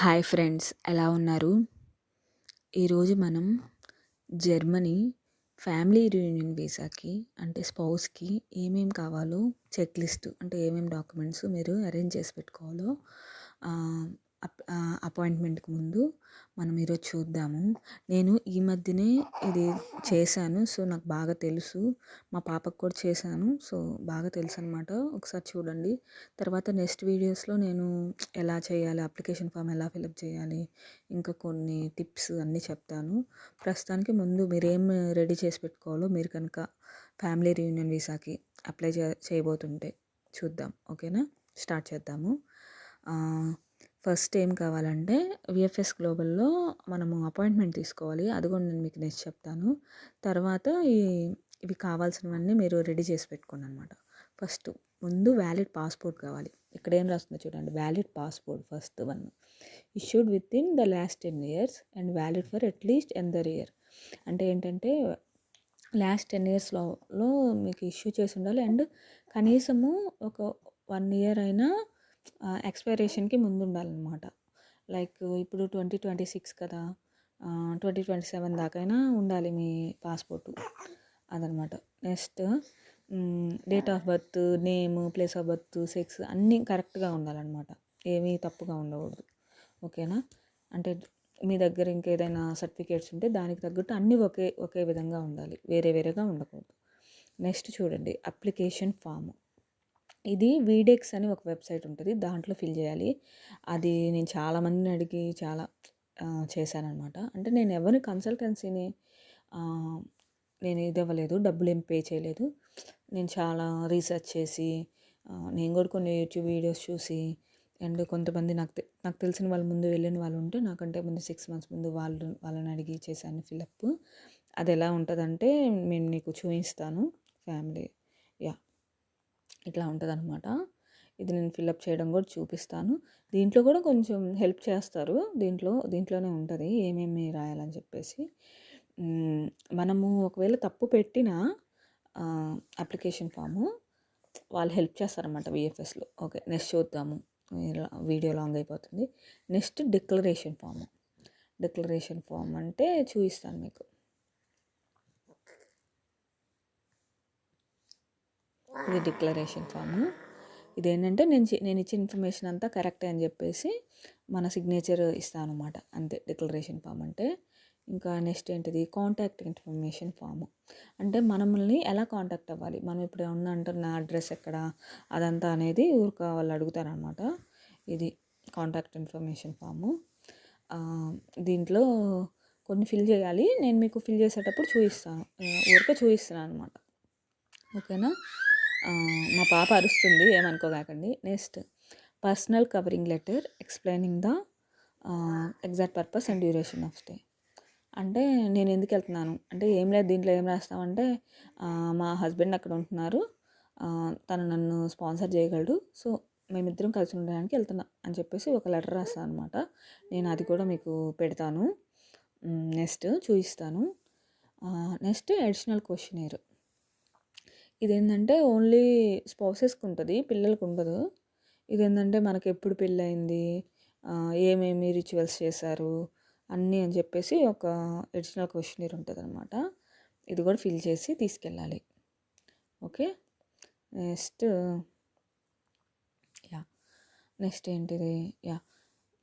Hi friends, ఎలా ఉన్నారు? ఈరోజు మనం జర్మనీ ఫ్యామిలీ రీయూనియన్ వీసాకి అంటే స్పౌస్కి ఏమేమి కావాలో చెక్ లిస్ట్ అంటే ఏమేమి డాక్యుమెంట్స్ మీరు అరేంజ్ చేసి పెట్టుకోవాలో అపాయింట్మెంట్కి ముందు మనం ఈరోజు చూద్దాము. నేను ఈ మధ్యనే ఇది చేశాను, సో నాకు బాగా తెలుసు. మా పాపకు కూడా చేశాను, సో బాగా తెలుసు అనమాట. ఒకసారి చూడండి. తర్వాత నెక్స్ట్ వీడియోస్లో నేను ఎలా చేయాలి, అప్లికేషన్ ఫామ్ ఎలా ఫిలప్ చేయాలి, ఇంకా కొన్ని టిప్స్ అన్నీ చెప్తాను. ప్రస్తుతానికి ముందు మీరేం రెడీ చేసి పెట్టుకోవాలో మీరు కనుక ఫ్యామిలీ రీయూనియన్ వీసాకి అప్లై చేయబోతుంటే చూద్దాం. ఓకేనా, స్టార్ట్ చేద్దాము. ఫస్ట్ ఏం కావాలంటే విఎఫ్ఎస్ గ్లోబల్లో మనము అపాయింట్మెంట్ తీసుకోవాలి. అది కూడా నేను మీకు నెక్స్ట్ చెప్తాను. తర్వాత ఇవి కావాల్సినవన్నీ మీరు రెడీ చేసి పెట్టుకోండి అనమాట. ఫస్ట్ ముందు వ్యాలిడ్ పాస్పోర్ట్ కావాలి. ఇక్కడ ఏం రాస్తుందో చూడండి, valid passport first one, issued with in the last 10 years and valid for at least another year. అంటే ఏంటంటే లాస్ట్ 10 yearsలో మీకు ఇష్యూ చేసి ఉండాలి అండ్ కనీసము ఒక 1 year అయినా ఎక్స్పైరేషన్కి ముందు ఉండాలన్నమాట. లైక్ ఇప్పుడు 2026 కదా, 2027 దాకైనా ఉండాలి మీ పాస్పోర్టు, అదనమాట. Next date of birth, name, place of birth, sex అన్నీ కరెక్ట్గా ఉండాలన్నమాట. ఏమీ తప్పుగా ఉండకూడదు. ఓకేనా. అంటే మీ దగ్గర ఇంకేదైనా సర్టిఫికేట్స్ ఉంటే దానికి తగ్గట్టు అన్నీ ఒకే విధంగా ఉండాలి, వేరే వేరేగా ఉండకూడదు. నెక్స్ట్ చూడండి, అప్లికేషన్ ఫామ్. ఇది వీడెక్స్ అని ఒక వెబ్సైట్ ఉంటుంది, దాంట్లో ఫిల్ చేయాలి. అది నేను చాలామందిని అడిగి చేశానమాట. అంటే నేను ఎవరి కన్సల్టెన్సీని నేను ఇది ఇవ్వలేదు, డబ్బులు ఏం పే చేయలేదు. నేను చాలా రీసెర్చ్ చేసి నేను కూడా కొన్ని యూట్యూబ్ వీడియోస్ చూసి అండ్ కొంతమంది నాకు తెలిసిన వాళ్ళు ముందు వెళ్ళిన వాళ్ళు ఉంటే నాకంటే ముందు 6 months ముందు వాళ్ళని అడిగి చేశాను ఫిలప్. అది ఎలా ఉంటుందంటే నేను నీకు చూపిస్తాను. ఫ్యామిలీ ఇట్లా ఉంటుందన్నమాట. ఇది నేను ఫిలప్ చేయడం కూడా చూపిస్తాను. దీంట్లో కూడా కొంచెం హెల్ప్ చేస్తారు. దీంట్లోనే ఉంటుంది ఏమేమి రాయాలని చెప్పేసి. మనము ఒకవేళ తప్పు పెట్టిన అప్లికేషన్ ఫాము వాళ్ళు హెల్ప్ చేస్తారన్నమాట విఎఫ్ఎస్లో. ఓకే, నెక్స్ట్ చూద్దాము, వీడియో లాంగ్ అయిపోతుంది. నెక్స్ట్ డిక్లరేషన్ ఫామ్ అంటే చూపిస్తాను మీకు. ఇది డిక్లరేషన్ ఫాము. ఇదేంటంటే నేను ఇచ్చిన ఇన్ఫర్మేషన్ అంతా కరెక్టే అని చెప్పేసి మన సిగ్నేచర్ ఇస్తాను అనమాట, అంతే డిక్లరేషన్ ఫామ్ అంటే. ఇంకా నెక్స్ట్ ఏంటిది, కాంటాక్ట్ ఇన్ఫర్మేషన్ ఫాము. అంటే మనల్ని ఎలా కాంటాక్ట్ అవ్వాలి, మనం ఇప్పుడు ఏమన్నా అంటారు నా అడ్రస్ ఎక్కడ, అదంతా అనేది ఊరికి వాళ్ళు అడుగుతారనమాట. ఇది కాంటాక్ట్ ఇన్ఫర్మేషన్ ఫాము. దీంట్లో కొన్ని ఫిల్ చేయాలి, నేను మీకు ఫిల్ చేసేటప్పుడు చూపిస్తాను, చూపిస్తున్నాను అనమాట. ఓకేనా. మా పాప అరుస్తుంది, ఏమనుకోగాకండి. Next personal covering letter explaining the exact purpose and duration of stay. అంటే నేను ఎందుకు వెళ్తున్నాను అంటే ఏం లేదు, దీంట్లో ఏం రాస్తామంటే మా హస్బెండ్ అక్కడ ఉంటున్నారు, తను నన్ను స్పాన్సర్ చేయగలడు, సో మేమిద్దరం కలిసి ఉండడానికి వెళ్తున్నా అని చెప్పేసి ఒక లెటర్ రాస్తాను అనమాట. నేను అది కూడా మీకు పెడతాను, నెక్స్ట్ చూపిస్తాను. Next additional questionnaire. ఇదేంటంటే ఓన్లీ స్పౌసెస్కి ఉంటుంది, పిల్లలకు ఉండదు. ఇదేంటంటే మనకి ఎప్పుడు పెళ్ళయింది, ఏమేమి రిచువల్స్ చేశారు అన్నీ అని చెప్పేసి ఒక అడిషనల్ క్వశ్చనర్ ఉంటుంది అనమాట. ఇది కూడా ఫిల్ చేసి తీసుకెళ్ళాలి. ఓకే. నెక్స్ట్ ఏంటిది,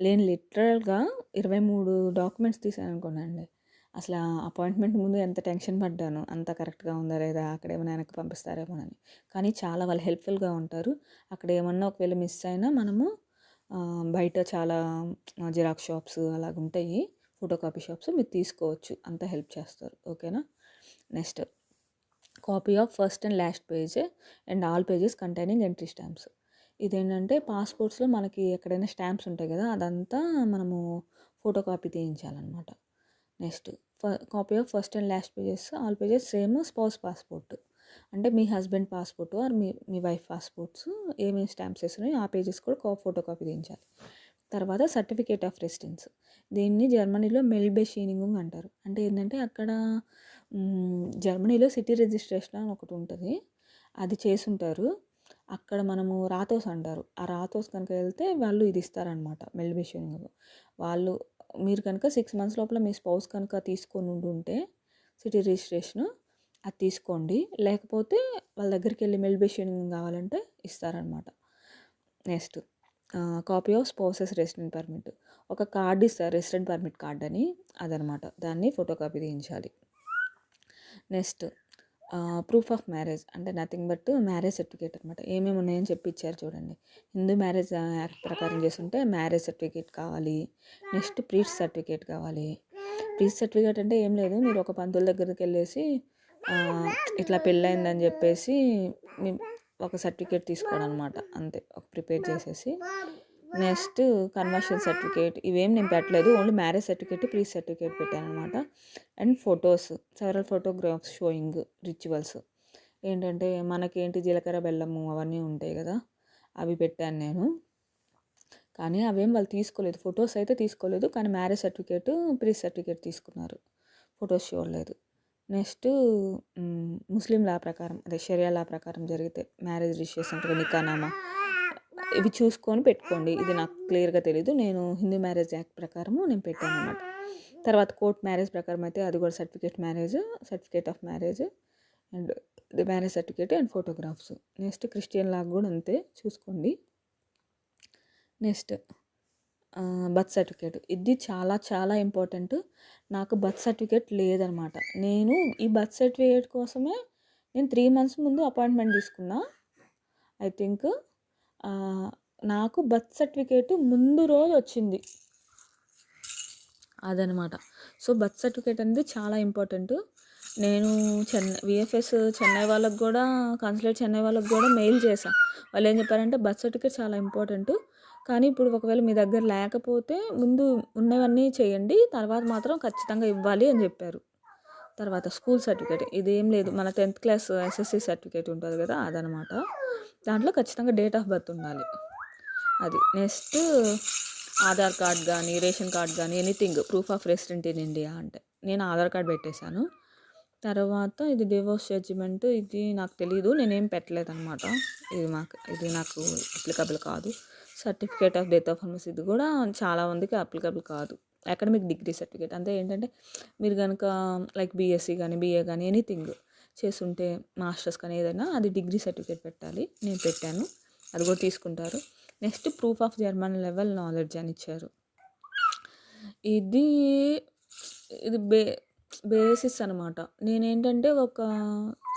నేను లిటరల్గా 23 డాక్యుమెంట్స్ తీసాను అనుకోండి. అసలు అపాయింట్మెంట్ ముందు ఎంత టెన్షన్ పడ్డాను, అంత కరెక్ట్గా ఉందా లేదా, అక్కడ ఏమైనా వెనక్కి పంపిస్తారేమోనని. కానీ చాలా వాళ్ళు హెల్ప్ఫుల్గా ఉంటారు. అక్కడ ఏమన్నా ఒకవేళ మిస్ అయినా మనము బయట చాలా జిరాక్స్ షాప్స్ అలాగ ఉంటాయి, ఫోటో కాపీ షాప్స్, మీరు తీసుకోవచ్చు, అంత హెల్ప్ చేస్తారు. ఓకేనా. Next copy of first and last page and all pages containing entry stamps. ఇదేంటంటే పాస్పోర్ట్స్లో మనకి ఎక్కడైనా స్టాంప్స్ ఉంటాయి కదా, అదంతా మనము ఫోటో కాపీ తీయించాలన్నమాట. Next copy of first and last pages all pages same spouse passport. అంటే మీ హస్బెండ్ పాస్పోర్ట్ ఆర్ మీ వైఫ్ పాస్పోర్ట్స్ ఏమేమి స్టాంప్స్ వేస్తున్నాయో ఆ పేజెస్ కూడా ఫోటో కాపీ తీయించాలి. తర్వాత సర్టిఫికేట్ ఆఫ్ రెసిడెన్స్. దీన్ని జర్మనీలో మెల్బెషీనింగ్ అంటారు. అంటే ఏంటంటే అక్కడ జర్మనీలో సిటీ రిజిస్ట్రేషన్ అని ఒకటి ఉంటుంది, అది చేసుంటారు. అక్కడ మనము రాతోస్ అంటారు. ఆ రాతోస్ కనుక వెళ్తే వాళ్ళు ఇది ఇస్తారనమాట మెల్బేషనింగ్. వాళ్ళు మీరు కనుక 6 మంత్స్ లోపల మీ స్పౌస్ కనుక తీసుకొని ఉండుంటే సిటీ రిజిస్ట్రేషను అది తీసుకోండి. లేకపోతే వాళ్ళ దగ్గరికెళ్ళి మెల్బేషనింగ్ కావాలంటే ఇస్తారనమాట. Next copy of spouse's resident permit. ఒక కార్డ్ ఇస్తారు రెసిడెంట్ పర్మిట్ కార్డ్ అని, అదనమాట. దాన్ని ఫోటో కాపీ తీయించాలి. నెక్స్ట్ ప్రూఫ్ ఆఫ్ మ్యారేజ్ అంటే నథింగ్ బట్ మ్యారేజ్ సర్టిఫికేట్ అనమాట. ఏమేమి ఉన్నాయని చెప్పి ఇచ్చారు చూడండి. హిందూ మ్యారేజ్ యాక్ట్ ప్రకారం చేస్తుంటే మ్యారేజ్ సర్టిఫికేట్ కావాలి. నెక్స్ట్ ప్రీస్ట్ సర్టిఫికేట్ కావాలి. ప్రీస్ట్ సర్టిఫికేట్ అంటే ఏం లేదు, మీరు ఒక పంతుల దగ్గరికి వెళ్ళేసి ఇట్లా పెళ్ళయిందని చెప్పేసి మీ ఒక సర్టిఫికేట్ తీసుకోవడం అనమాట, అంతే. ఒక ప్రిపేర్ చేసేసి నెక్స్ట్ కన్వర్షన్ సర్టిఫికేట్ ఇవేం నేను పెట్టలేదు, only marriage certificate pre certificate పెట్టాను అనమాట. And photos, several photographs showing rituals, ఏంటంటే మనకేంటి జీలకర్ర బెల్లము అవన్నీ ఉంటాయి కదా, అవి పెట్టాను నేను. కానీ అవేం వాళ్ళు తీసుకోలేదు, ఫొటోస్ అయితే తీసుకోలేదు. కానీ మ్యారేజ్ సర్టిఫికేట్ ప్రీ సర్టిఫికేట్ తీసుకున్నారు, ఫొటోస్ చూడలేదు. నెక్స్ట్ ముస్లిం లా ప్రకారం, అదే షరియా లా ప్రకారం జరిగితే మ్యారేజ్ రిజిస్ట్రేషన్ అంటే నికానామా, ఇవి చూసుకొని పెట్టుకోండి. ఇది నాకు క్లియర్గా తెలీదు, నేను హిందూ మ్యారేజ్ యాక్ట్ ప్రకారము నేను పెట్టాను అనమాట. తర్వాత కోర్ట్ మ్యారేజ్ ప్రకారం అయితే అది కూడా certificate of marriage and the marriage certificate and photographs. Next Christian law కూడా అంతే, చూసుకోండి. నెక్స్ట్ బర్త్ సర్టిఫికేట్, ఇది చాలా చాలా ఇంపార్టెంట్. నాకు బర్త్ సర్టిఫికేట్ లేదనమాట. నేను ఈ బర్త్ సర్టిఫికేట్ కోసమే నేను 3 months ముందు అపాయింట్మెంట్ తీసుకున్నా. ఐ థింక్ నాకు బర్త్ సర్టిఫికేట్ ముందు రోజు వచ్చింది అదనమాట. సో బర్త్ సర్టిఫికేట్ అనేది చాలా ఇంపార్టెంట్. నేను విఎఫ్ఎస్ చెన్నై వాళ్ళకి కూడా, కాన్సులేట్ చెన్నై వాళ్ళకి కూడా మెయిల్ చేశాను. వాళ్ళు ఏం చెప్పారంటే బర్త్ సర్టిఫికేట్ చాలా ఇంపార్టెంట్, కానీ ఇప్పుడు ఒకవేళ మీ దగ్గర లేకపోతే ముందు ఉన్నవన్నీ చేయండి, తర్వాత మాత్రం ఖచ్చితంగా ఇవ్వాలి అని చెప్పారు. తర్వాత స్కూల్ సర్టిఫికేట్, ఇదేం లేదు, మన 10th క్లాస్ ఎస్ఎస్సి సర్టిఫికేట్ ఉంటుంది కదా, అదనమాట. దాంట్లో ఖచ్చితంగా డేట్ ఆఫ్ బర్త్ ఉండాలి, అది. నెక్స్ట్ ఆధార్ కార్డ్ కానీ రేషన్ కార్డ్ కానీ anything proof of resident in India అంటే నేను ఆధార్ కార్డ్ పెట్టేశాను. తర్వాత ఇది డివోర్స్ జడ్జిమెంట్, ఇది నాకు తెలీదు, నేనేం పెట్టలేదన్నమాట. ఇది నాకు అప్లికబుల్ కాదు. Certificate of death of pharmacy, ఇది కూడా చాలా మందికి అప్లికబుల్ కాదు. అకాడమిక్ డిగ్రీ సర్టిఫికేట్ అంటే ఏంటంటే మీరు కనుక లైక్ బీఎస్సీ కానీ బీఏ కానీ ఎనీథింగ్ చేస్తుంటే, మాస్టర్స్ కానీ ఏదైనా, అది డిగ్రీ సర్టిఫికేట్ పెట్టాలి. నేను పెట్టాను, అది కూడా తీసుకుంటారు. Next proof of German level knowledge అని ఇచ్చారు. ఇది బేసిస్ అనమాట. నేనేంటంటే ఒక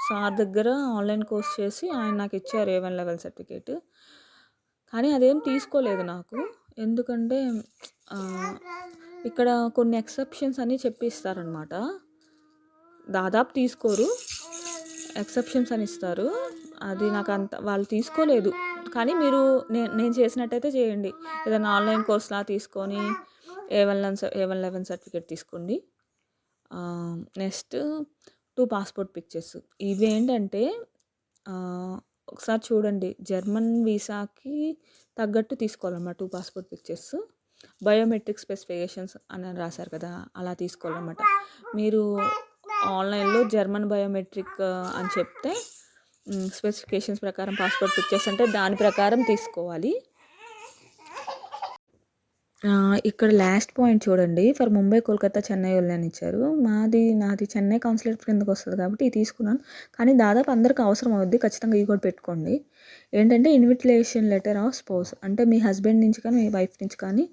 సార్ దగ్గర ఆన్లైన్ కోర్స్ చేసి ఆయన నాకు ఇచ్చారు A1 లెవెల్ సర్టిఫికేట్. కానీ అదేం తీసుకోలేదు నాకు, ఎందుకంటే ఇక్కడ కొన్ని ఎక్సెప్షన్స్ అని చెప్పిస్తారనమాట. దాదాపు తీసుకోరు, ఎక్సెప్షన్స్ అని ఇస్తారు. అది నాకు అంత వాళ్ళు తీసుకోలేదు. కానీ మీరు నేను చేసినట్టయితే చేయండి, ఏదైనా ఆన్లైన్ కోర్స్లా తీసుకొని A1 లెవెల్ సర్టిఫికేట్ తీసుకోండి. నెక్స్ట్ 2 పాస్పోర్ట్ పిక్చర్స్, ఇవేంటంటే ఒకసారి చూడండి, జర్మన్ వీసాకి తగ్గట్టు తీసుకోవాలన్నమాట 2 పాస్పోర్ట్ పిక్చర్స్. బయోమెట్రిక్ స్పెసిఫికేషన్స్ అని రాశారు కదా, అలా తీసుకోవాలన్నమాట. మీరు ఆన్లైన్లో జర్మన్ బయోమెట్రిక్ అని చెప్తే స్పెసిఫికేషన్స్ ప్రకారం పాస్పోర్ట్ పిక్చర్స్ అంటే దాని ప్రకారం తీసుకోవాలి. ఇక్కడ లాస్ట్ పాయింట్ చూడండి, ఫర్ ముంబై కోల్కతా చెన్నై అని ఇచ్చారు. నాది చెన్నై కాన్సులేట్ కిందకి వస్తుంది కాబట్టి ఇది తీసుకున్నాను. కానీ దాదాపు అందరికి అవసరం అవుద్ది, ఖచ్చితంగా ఇది కూడా పెట్టుకోండి. ఏంటంటే ఇన్విటేషన్ లెటర్ ఆఫ్ స్పౌస్, అంటే మీ హస్బెండ్ నుంచి కానీ మీ వైఫ్ నుంచి కానీ,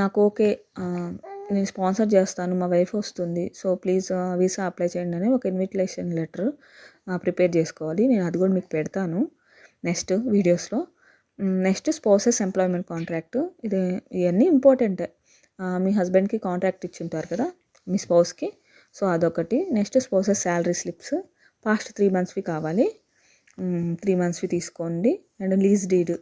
నాకు ఓకే, నేను స్పాన్సర్ చేస్తాను, మా వైఫ్ వస్తుంది, సో ప్లీజ్ వీసా అప్లై చేయండి అని ఒక ఇన్విటేషన్ లెటర్ ప్రిపేర్ చేసుకోవాలి. నేను అది కూడా మీకు పెడతాను నెక్స్ట్ వీడియోస్లో. నెక్స్ట్ స్పౌసెస్ ఎంప్లాయ్మెంట్ కాంట్రాక్ట్, ఇవన్నీ ఇంపార్టెంటే. మీ హస్బెండ్కి కాంట్రాక్ట్ ఇచ్చి ఉంటారు కదా మీ స్పౌస్కి, సో అదొకటి. Next spouses salary slips past 3 monthsవి కావాలి, 3 monthsవి తీసుకోండి. అండ్ లీజ్ డీడ్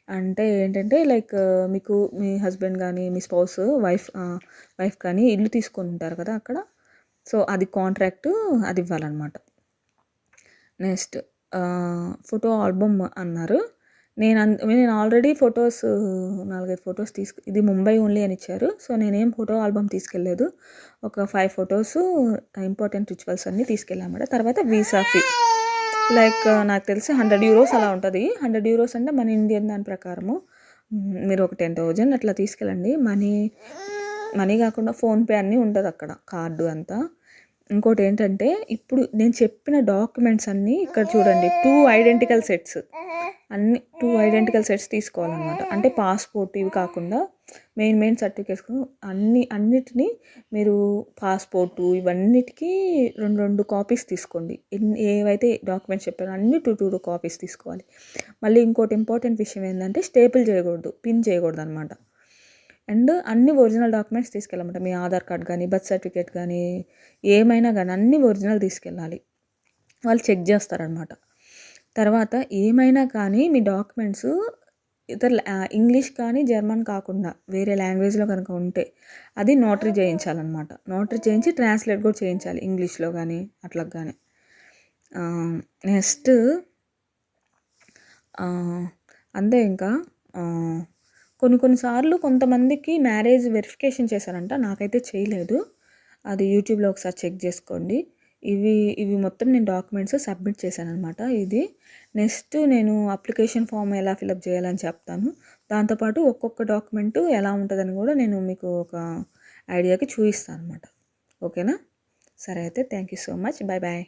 అంటే ఏంటంటే లైక్ మీకు మీ హస్బెండ్ కానీ మీ స్పౌస్ వైఫ్ కానీ ఇల్లు తీసుకొని ఉంటారు కదా అక్కడ, సో అది కాంట్రాక్ట్, అది ఇవ్వాలన్నమాట. నెక్స్ట్ ఫోటో ఆల్బమ్ అన్నారు. నేను ఆల్రెడీ ఫొటోస్ 4-5 ఫొటోస్ ఇది ముంబై ఓన్లీ అని ఇచ్చారు, సో నేనేం ఫోటో ఆల్బమ్ తీసుకెళ్ళలేదు. ఒక 5 ఫొటోస్ ఇంపార్టెంట్ రిచువల్స్ అన్నీ తీసుకెళ్ళామన్నమాట. తర్వాత వీసా ఫీ లైక్ నాకు తెలిసి 100 యూరోస్ అలా ఉంటుంది. 100 యూరోస్ అంటే మన ఇండియన్ దాని ప్రకారము మీరు ఒక 10,000 అట్లా తీసుకెళ్ళండి. మనీ కాకుండా ఫోన్‌పే అన్నీ ఉంటది అక్కడ. కార్డు అంతా. ఇంకోటేంటంటే ఇప్పుడు నేను చెప్పిన డాక్యుమెంట్స్ అన్నీ ఇక్కడ చూడండి 2 ఐడెంటికల్ సెట్స్. అన్నీ 2 ఐడెంటికల్ సెట్స్ తీసుకోవాలనమాట. అంటే పాస్‌పోర్ట్ ఇవి కాకుండా మెయిన్ సర్టిఫికేట్స్ అన్నిటిని మీరు పాస్‌పోర్టు ఇవన్నిటికి 2 కాపీస్ తీసుకోండి. ఏవైతే డాక్యుమెంట్స్ చెప్పానో అన్నీ 2 కాపీస్ తీసుకోవాలి. మళ్ళీ ఇంకోటి ఇంపార్టెంట్ విషయం ఏందంటే స్టేపుల్ చేయకూడదు. పిన్ చేయకూడదనమాట. అండ్ అన్ని ఒరిజినల్ డాక్యుమెంట్స్ తీసుకెళ్ళమంట. మీ ఆధార్ కార్డ్ గానీ, బర్త్ సర్టిఫికేట్ గానీ, ఏమైనా గానీ అన్నీ ఒరిజినల్ తీసుకెళ్ళాలి. వాళ్ళు చెక్ చేస్తారనమాట. తర్వాత ఏమైనా కానీ మీ డాక్యుమెంట్స్ ఇంగ్లీష్ కానీ, జర్మన్ కాకుండా వేరే లాంగ్వేజ్‌లో కనుక ఉంటే అది నోటరీ చేయించాలనమాట. నోటరీ చేయించి ట్రాన్స్‌లేట్ కూడా చేయించాలి ఇంగ్లీష్‌లో గానీ, అట్లా గానీ. నెక్స్ట్ అంతే ఇంకా కొన్ని సార్లు కొంతమందికి మ్యారేజ్ వెరిఫికేషన్ చేశారంట. నాకైతే చేయలేదు. అది యూట్యూబ్‌లో ఒకసారి చెక్ చేసుకోండి. ఇవి మొత్తం నేను డాక్యుమెంట్స్ సబ్మిట్ చేశాననమాట. ఇది నెక్స్ట్ నేను అప్లికేషన్ ఫామ్ ఎలా ఫిలప్ చేయాలని చెప్తాను. దాంతోపాటు ఒక్కొక్క డాక్యుమెంటు ఎలా ఉంటుందని కూడా నేను మీకు ఒక ఐడియాకి చూపిస్తాను అనమాట. ఓకేనా? సరే అయితే thank you so much. Bye bye.